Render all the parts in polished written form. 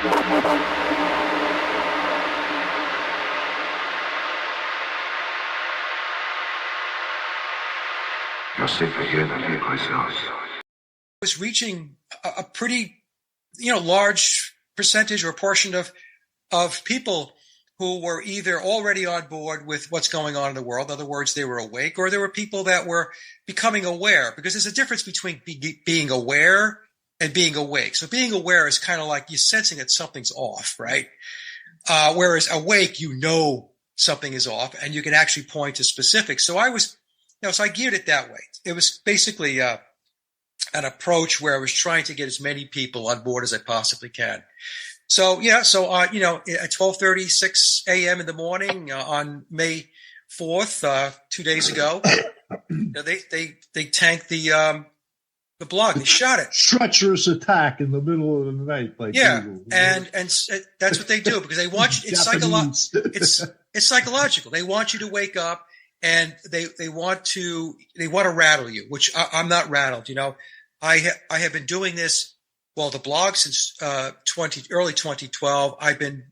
Was reaching a pretty, large percentage or portion of people who were either already on board with what's going on in the world. In other words, they were awake, or there were people that were becoming aware, because there's a difference between being aware and being awake. So being aware is kind of like you're sensing that something's off, right? Whereas awake, something is off and you can actually point to specifics. So I was, so I geared it that way. It was basically an approach where I was trying to get as many people on board as I possibly can. So, at 12:36 a.m. in the morning on May 4th, 2 days ago, they tanked the blog. They shot it. Treacherous attack in the middle of the night by Google. And that's what they do, because they want you. It's psychological. They want you to wake up, and they want to rattle you, which I'm not rattled. I have been doing this. Well, the blog since early 2012. I've been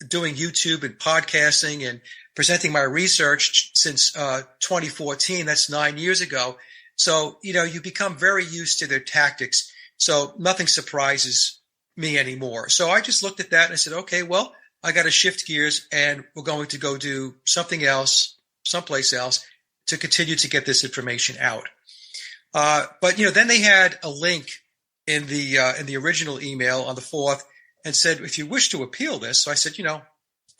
doing YouTube and podcasting and presenting my research since 2014. That's 9 years ago. So, you become very used to their tactics. So nothing surprises me anymore. So I just looked at that and I said, okay, well, I got to shift gears and we're going to go do something else, someplace else, to continue to get this information out. But then they had a link in the original email on the 4th and said, if you wish to appeal this. So I said,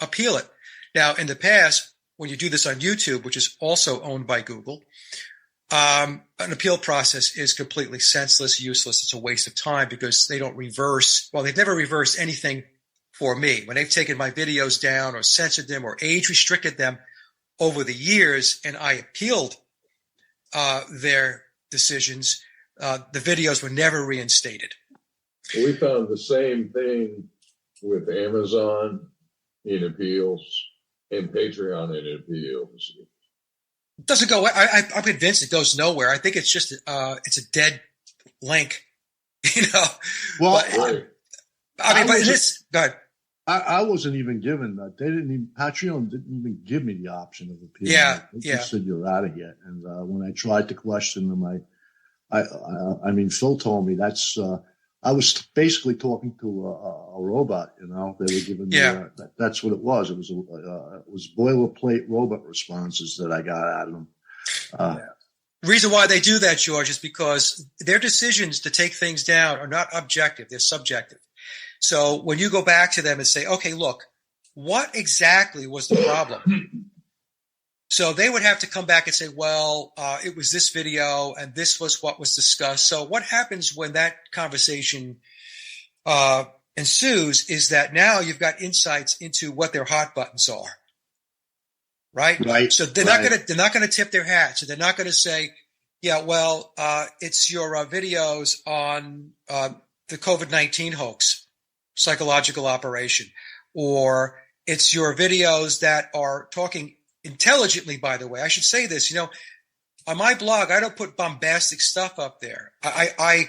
appeal it. Now, in the past, when you do this on YouTube, which is also owned by Google, an appeal process is completely senseless, useless. It's a waste of time, because they don't they've never reversed anything for me. When they've taken my videos down or censored them or age restricted them over the years, and I appealed their decisions, the videos were never reinstated. We found the same thing with Amazon in appeals and Patreon in appeals. It doesn't go. I'm convinced it goes nowhere. I think it's just it's a dead link. Well, but, go ahead. I wasn't even given that. Patreon didn't even give me the option of appealing. Yeah, they just said you're out of here. And when I tried to question them, Phil told me that's. I was basically talking to a robot. They were giving me. That's what it was. It was boilerplate robot responses that I got out of them. The reason why they do that, George, is because their decisions to take things down are not objective; they're subjective. So when you go back to them and say, okay, look, what exactly was the problem? So they would have to come back and say, well, it was this video and this was what was discussed. So what happens when that conversation ensues is that now you've got insights into what their hot buttons are. Right. So they're not going to tip their hat. So they're not going to say, it's your videos on the COVID-19 hoax, psychological operation, or it's your videos that are talking intelligently. By the way, I should say this, on my blog, I don't put bombastic stuff up there. I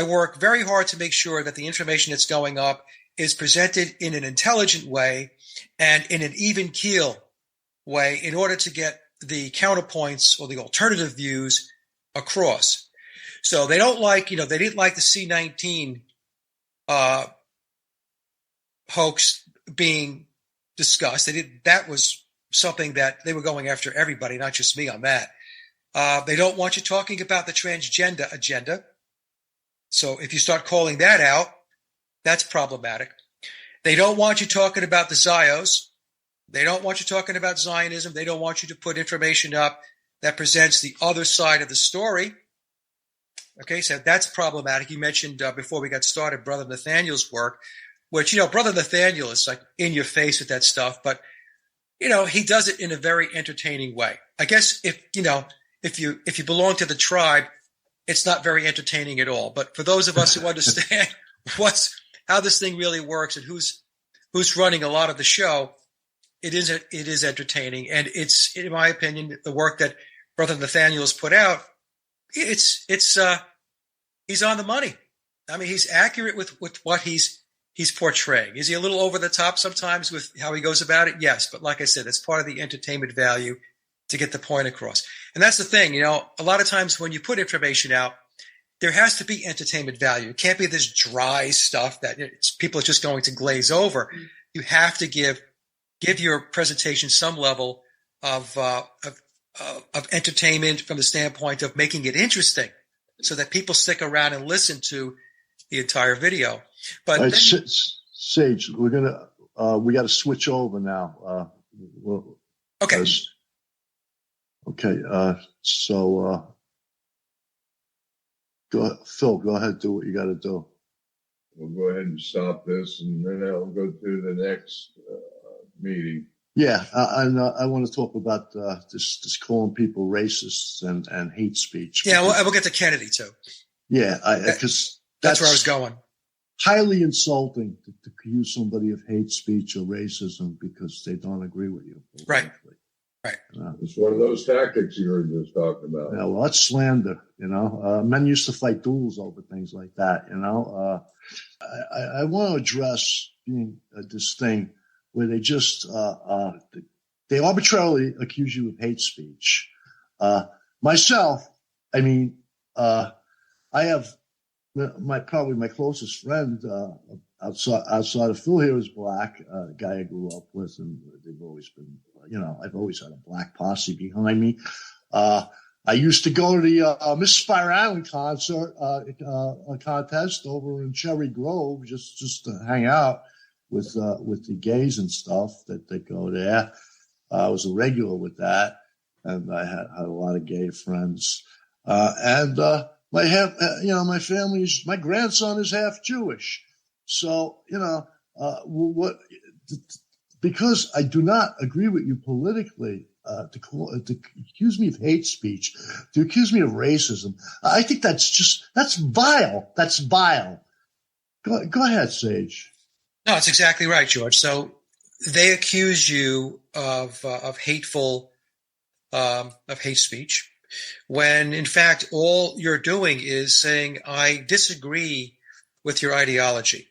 work very hard to make sure that the information that's going up is presented in an intelligent way and in an even keel way in order to get the counterpoints or the alternative views across. So they don't like, they didn't like the C-19 hoax being discussed. That was something that they were going after everybody, not just me on that. They don't want you talking about the transgender agenda. So if you start calling that out, that's problematic. They don't want you talking about the Zios. They don't want you talking about Zionism. They don't want you to put information up that presents the other side of the story. Okay, so that's problematic. You mentioned before we got started Brother Nathaniel's work, which, Brother Nathaniel is like in your face with that stuff, but, he does it in a very entertaining way. I guess if you belong to the tribe, it's not very entertaining at all. But for those of us who understand how this thing really works and who's running a lot of the show, it is entertaining. And it's, in my opinion, the work that Brother Nathaniel has put out, he's on the money. I mean, he's accurate with what he's he's portraying. Is he a little over the top sometimes with how he goes about it? Yes. But like I said, it's part of the entertainment value to get the point across. And that's the thing, you know, a lot of times when you put information out, there has to be entertainment value. It can't be this dry stuff that people are just going to glaze over. You have to give your presentation some level of entertainment from the standpoint of making it interesting so that people stick around and listen to the entire video. But right, Sage, we got to switch over now. Okay. Okay. Phil, go ahead, do what you got to do. We'll go ahead and stop this, and then I'll go to the next meeting. Yeah, and I want to talk about this calling people racists and hate speech. Yeah, we'll get to Kennedy too. Yeah, because that's where I was going. Highly insulting to accuse somebody of hate speech or racism because they don't agree with you. Right. It's one of those tactics you were just talking about. Yeah, well, that's slander. You know, men used to fight duels over things like that. You know, I want to address this thing where they just they arbitrarily accuse you of hate speech. Myself, I mean, I have probably my closest friend outside of Phil here is black, a guy I grew up with, and they've always been, you know, I've always had a black posse behind me. I used to go to the Miss Fire Island concert, contest over in Cherry Grove, just to hang out with the gays and stuff that go there. I was a regular with that, and I had a lot of gay friends. My family is, my grandson is half Jewish. So, you know, because I do not agree with you politically, to accuse me of hate speech, to accuse me of racism, I think that's vile. That's vile. Go ahead, Sage. No, that's exactly right, George. So they accuse you of hateful, of hate speech, when in fact all you're doing is saying, I disagree with your ideology.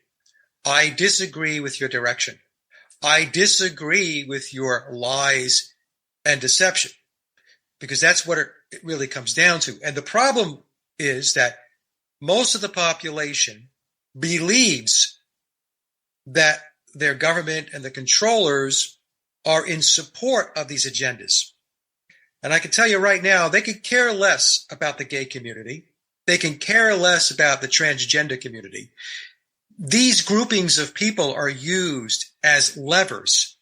I disagree with your direction. I disagree with your lies and deception, because that's what it really comes down to. And the problem is that most of the population believes that their government and the controllers are in support of these agendas. And I can tell you right now, they could care less about the gay community. They can care less about the transgender community. These groupings of people are used as levers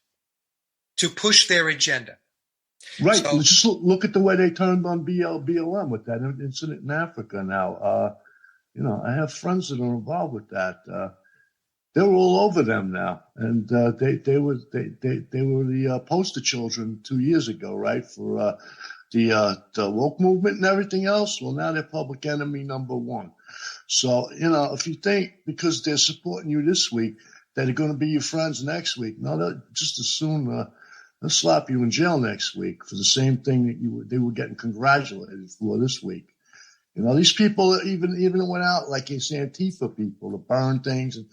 to push their agenda. Right. So, just look at the way they turned on BLM with that incident in Africa now. You know, I have friends that are involved with that. They're all over them now, and they were the poster children 2 years ago, right, for the woke movement and everything else. Well, now they're public enemy number one. So, you know, if you think because they're supporting you this week that they're going to be your friends next week, no, they'll just as soon they'll slap you in jail next week for the same thing that they were getting congratulated for this week. You know, these people even went out like these Antifa people to burn things. And,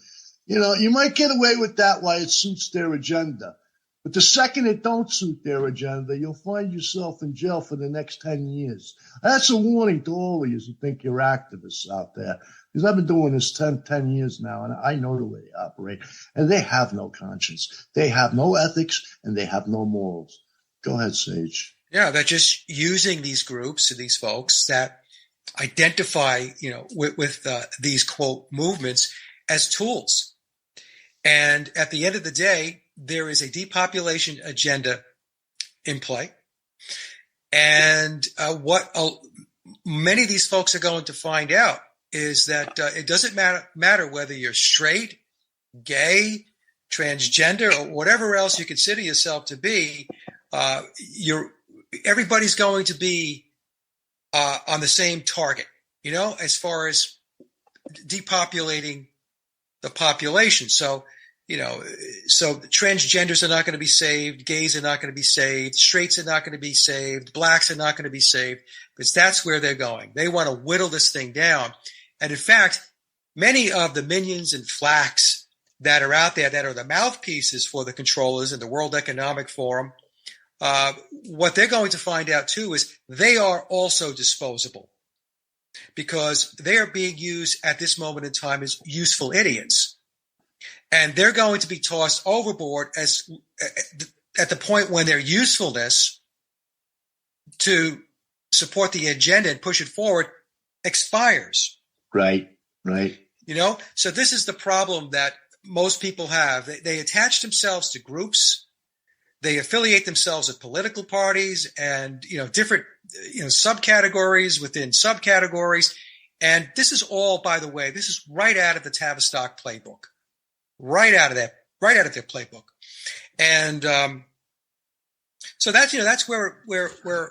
you know, you might get away with that while it suits their agenda. But the second it don't suit their agenda, you'll find yourself in jail for the next 10 years. That's a warning to all of you who think you're activists out there. Because I've been doing this 10 years now, and I know the way they operate. And they have no conscience. They have no ethics, and they have no morals. Go ahead, Sage. Yeah, they're just using these groups and these folks that identify, you know, with these, quote, movements as tools. And at the end of the day, there is a depopulation agenda in play. And what many of these folks are going to find out is that it doesn't matter whether you're straight, gay, transgender, or whatever else you consider yourself to be. Everybody's going to be on the same target, you know, as far as depopulating the population. So, you know, so transgenders are not going to be saved, gays are not going to be saved, straights are not going to be saved, blacks are not going to be saved, because that's where they're going. They want to whittle this thing down. And in fact, many of the minions and flacks that are out there that are the mouthpieces for the controllers and the World Economic Forum, what they're going to find out too is they are also disposable, because they are being used at this moment in time as useful idiots. And they're going to be tossed overboard as at the point when their usefulness to support the agenda and push it forward expires. Right. So this is the problem that most people have. They attach themselves to groups. They affiliate themselves with political parties and, different, subcategories within subcategories. And this is all, by the way, this is right out of the Tavistock playbook, right out of their playbook. And, so that's where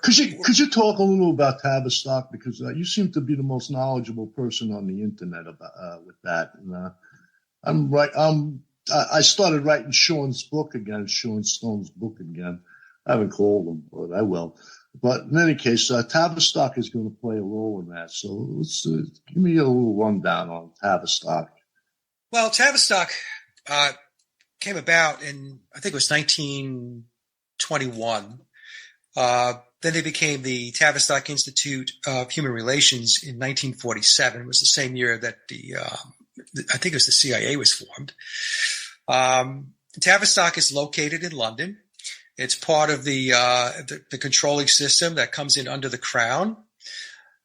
could you talk a little about Tavistock, because you seem to be the most knowledgeable person on the internet about with that. And I started writing Sean Stone's book again. I haven't called him, but I will. But in any case, Tavistock is going to play a role in that. So let's give me a little rundown on Tavistock. Well, Tavistock came about in, I think it was 1921. Then they became the Tavistock Institute of Human Relations in 1947. It was the same year that I think it was the CIA was formed. Tavistock is located in London. It's part of the controlling system that comes in under the Crown.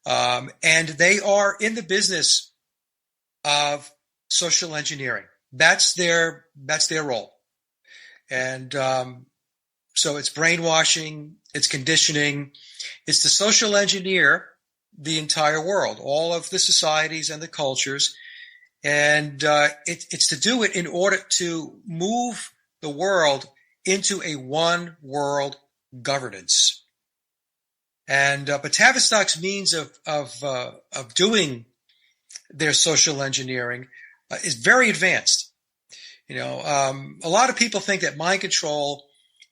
And they are in the business of social engineering. That's their role. And so it's brainwashing, it's conditioning, it's to social engineer the entire world, all of the societies and the cultures. And it's to do it in order to move the world into a one world governance. And but Tavistock's means of doing their social engineering is very advanced. A lot of people think that mind control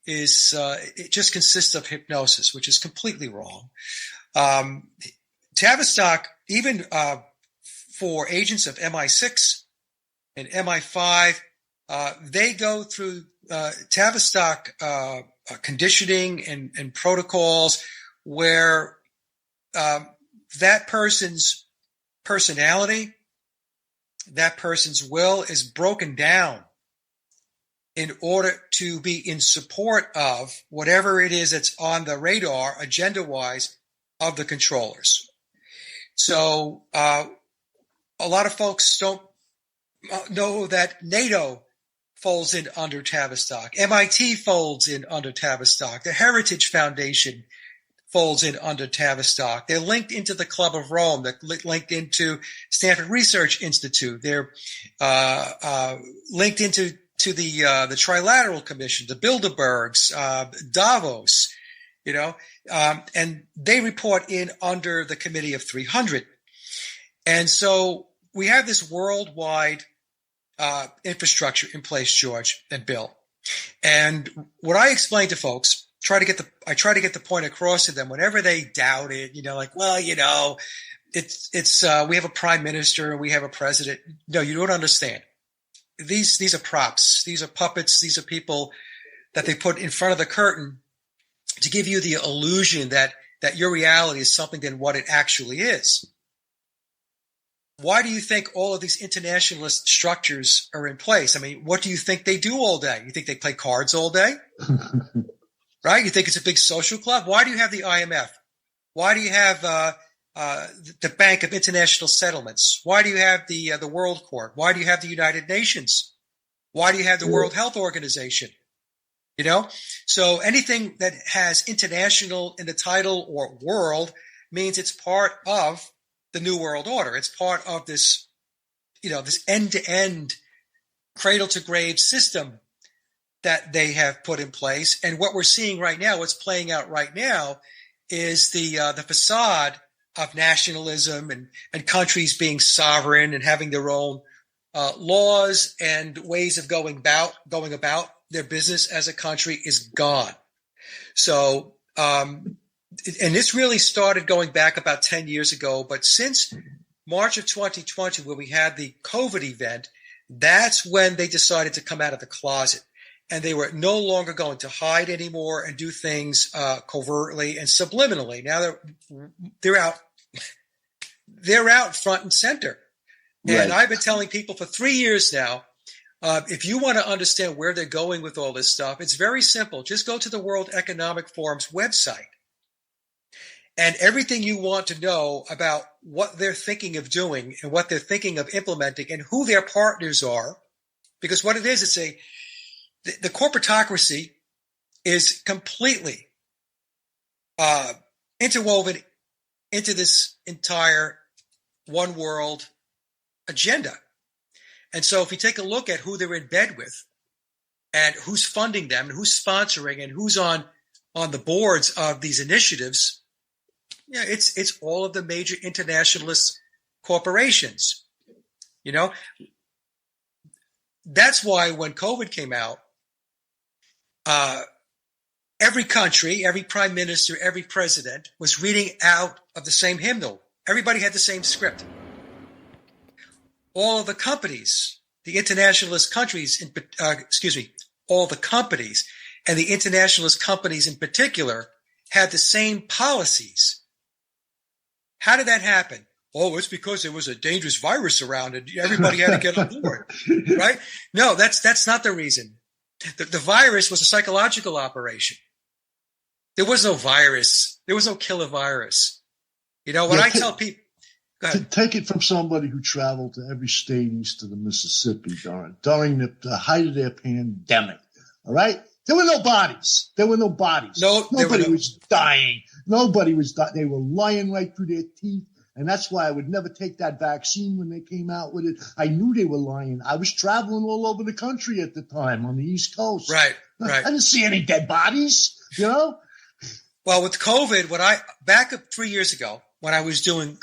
is it just consists of hypnosis, which is completely wrong. Tavistock, even for agents of MI6 and MI5, they go through Tavistock conditioning and protocols where that person's personality, that person's will is broken down in order to be in support of whatever it is that's on the radar, agenda-wise, of the controllers. So a lot of folks don't know that NATO folds in under Tavistock. MIT folds in under Tavistock. The Heritage Foundation folds in under Tavistock. They're linked into the Club of Rome. They're linked into Stanford Research Institute. They're linked into the Trilateral Commission, the Bilderbergs, Davos, and they report in under the Committee of 300. And so we have this worldwide infrastructure in place, George and Bill. And what I explain to folks, I try to get the point across to them whenever they doubt it, it's we have a prime minister and we have a president. No, you don't understand. These are props. These are puppets. These are people that they put in front of the curtain to give you the illusion that your reality is something than what it actually is. Why do you think all of these internationalist structures are in place? I mean, what do you think they do all day? You think they play cards all day? Right? You think it's a big social club? Why do you have the IMF? Why do you have the Bank of International Settlements? Why do you have the World Court? Why do you have the United Nations? Why do you have the World Health Organization? So anything that has international in the title or world means it's part of the New World Order. It's part of this, this end-to-end, cradle-to-grave system that they have put in place. And what we're seeing right now, what's playing out right now, is the facade of nationalism and countries being sovereign and having their own laws and ways of going about their business as a country is gone. So, and this really started going back about 10 years ago, but since March of 2020, where we had the COVID event, That's when they decided to come out of the closet. And they were no longer going to hide anymore and do things covertly and subliminally. Now they're out. They're out front and center. Right. And I've been telling people for 3 years now, if you want to understand where they're going with all this stuff, it's very simple. Just go to the World Economic Forum's website. And everything you want to know about what they're thinking of doing and what they're thinking of implementing and who their partners are. Because what it is, it's the corporatocracy is completely interwoven into this entire one world agenda. And so if you take a look at who they're in bed with and who's funding them and who's sponsoring and who's on the boards of these initiatives, yeah, it's all of the major internationalist corporations. You know, that's why when COVID came out, every country, every prime minister, every president was reading out of the same hymnal. Everybody had the same script. All of the companies, the internationalist countries, all the companies and the internationalist companies in particular had the same policies. How did that happen? Oh, it's because there was a dangerous virus around and everybody had to get on board, right? No, that's not the reason. The virus was a psychological operation. There was no virus. There was no killer virus. You know, when I tell people, to take it from somebody who traveled to every state east of the Mississippi during the height of their pandemic, all right? There were no bodies. No, nobody was dying. Nobody was dying. They were lying right through their teeth. And that's why I would never take that vaccine when they came out with it. I knew they were lying. I was traveling all over the country at the time on the East Coast. Right. I didn't see any dead bodies, you know? Well, with COVID, back up 3 years ago, when I was doing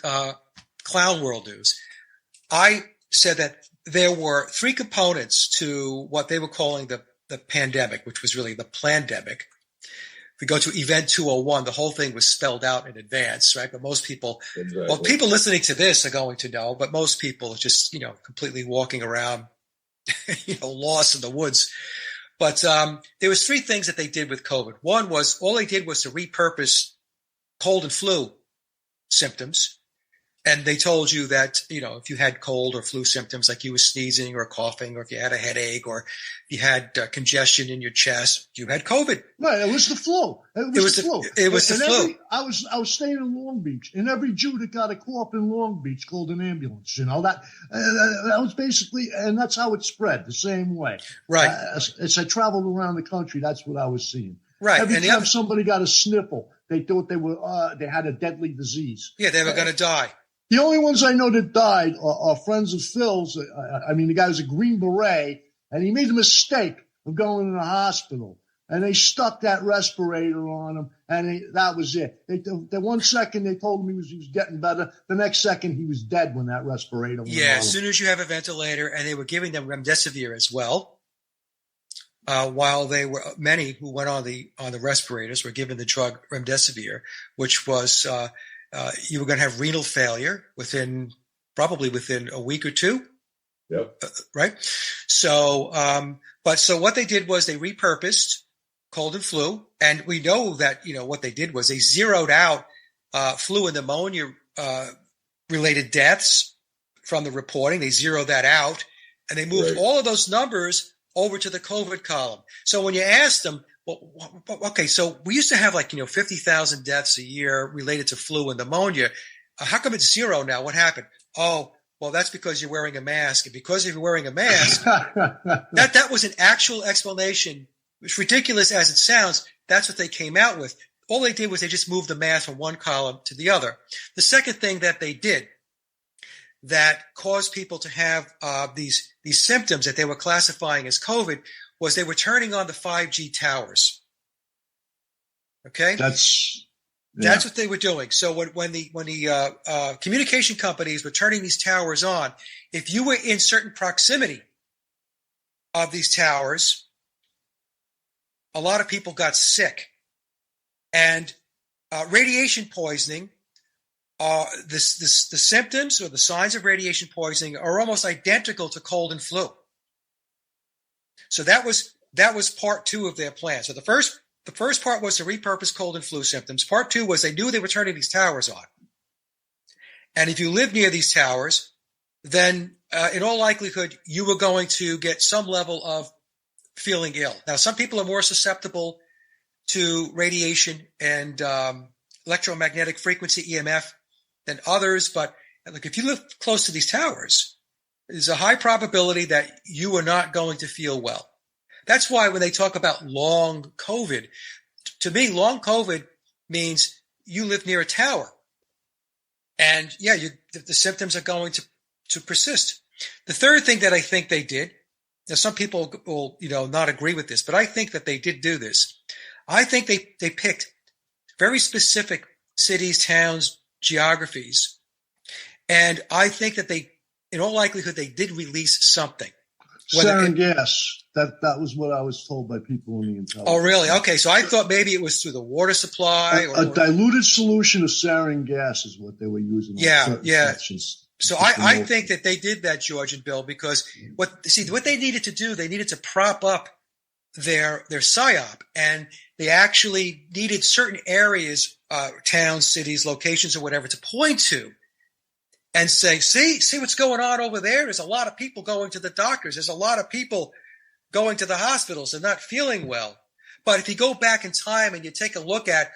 Clown World News, I said that there were three components to what they were calling the pandemic, which was really the plandemic. If we go to Event 201, the whole thing was spelled out in advance, right? But most people, exactly. Well, people listening to this are going to know, but most people are just, completely walking around, lost in the woods. But there was three things that they did with COVID. One was all they did was to repurpose cold and flu symptoms. And they told you that, if you had cold or flu symptoms, like you were sneezing or coughing, or if you had a headache or you had congestion in your chest, you had COVID. Right. It was the flu. It was the flu. I was staying in Long Beach, and every Jew that got a cough in Long Beach called an ambulance. That was basically, and that's how it spread the same way. Right. As I traveled around the country, that's what I was seeing. Right. Every time somebody got a sniffle, they thought they had a deadly disease. Yeah, they were going to die. The only ones I know that died are friends of Phil's. The guy was a Green Beret, and he made the mistake of going to the hospital. And they stuck that respirator on him, and that was it. The 1 second they told him he was getting better. The next second he was dead when that respirator went on. Yeah, as soon as you have a ventilator, and they were giving them remdesivir as well. While many who went on the respirators were given the drug remdesivir, which was you were going to have renal failure probably within a week or two. Yep. Right. So, so what they did was they repurposed cold and flu. And we know that, what they did was they zeroed out flu and pneumonia related deaths from the reporting. They zeroed that out, and they moved all of those numbers over to the COVID column. So when you ask them, well, okay, so we used to have 50,000 deaths a year related to flu and pneumonia. How come it's zero now? What happened? Oh, well, that's because you're wearing a mask. And because if you're wearing a mask, that was an actual explanation. As ridiculous as it sounds, that's what they came out with. All they did was they just moved the mask from one column to the other. The second thing that they did that caused people to have these symptoms that they were classifying as COVID was they were turning on the 5G towers. Okay? That's what they were doing. So when the communication companies were turning these towers on, if you were in certain proximity of these towers, a lot of people got sick. And radiation poisoning the symptoms or the signs of radiation poisoning are almost identical to cold and flu. So that was part 2 of their plan. So the first part was to repurpose cold and flu symptoms. Part 2 was they knew they were turning these towers on. And if you live near these towers, then in all likelihood, you were going to get some level of feeling ill. Now, some people are more susceptible to radiation and electromagnetic frequency, EMF, than others. But look, if you live close to these towers, there's a high probability that you are not going to feel well. That's why when they talk about long COVID, to me, long COVID means you live near a tower. And yeah, the symptoms are going to persist. The third thing that I think they did, now some people will, not agree with this, but I think that they did do this. I think they picked very specific cities, towns, geographies. And I think that in all likelihood, they did release something. Sarin gas. That was what I was told by people in the intelligence. Oh, really? Okay. So I thought maybe it was through the water supply. A diluted solution of sarin gas is what they were using. Yeah. So I think that they did that, George and Bill, because what they needed to do, they needed to prop up their PSYOP, and they actually needed certain areas, towns, cities, locations, or whatever, to point to and say, see what's going on over there? There's a lot of people going to the doctors. There's a lot of people going to the hospitals and not feeling well. But if you go back in time and you take a look at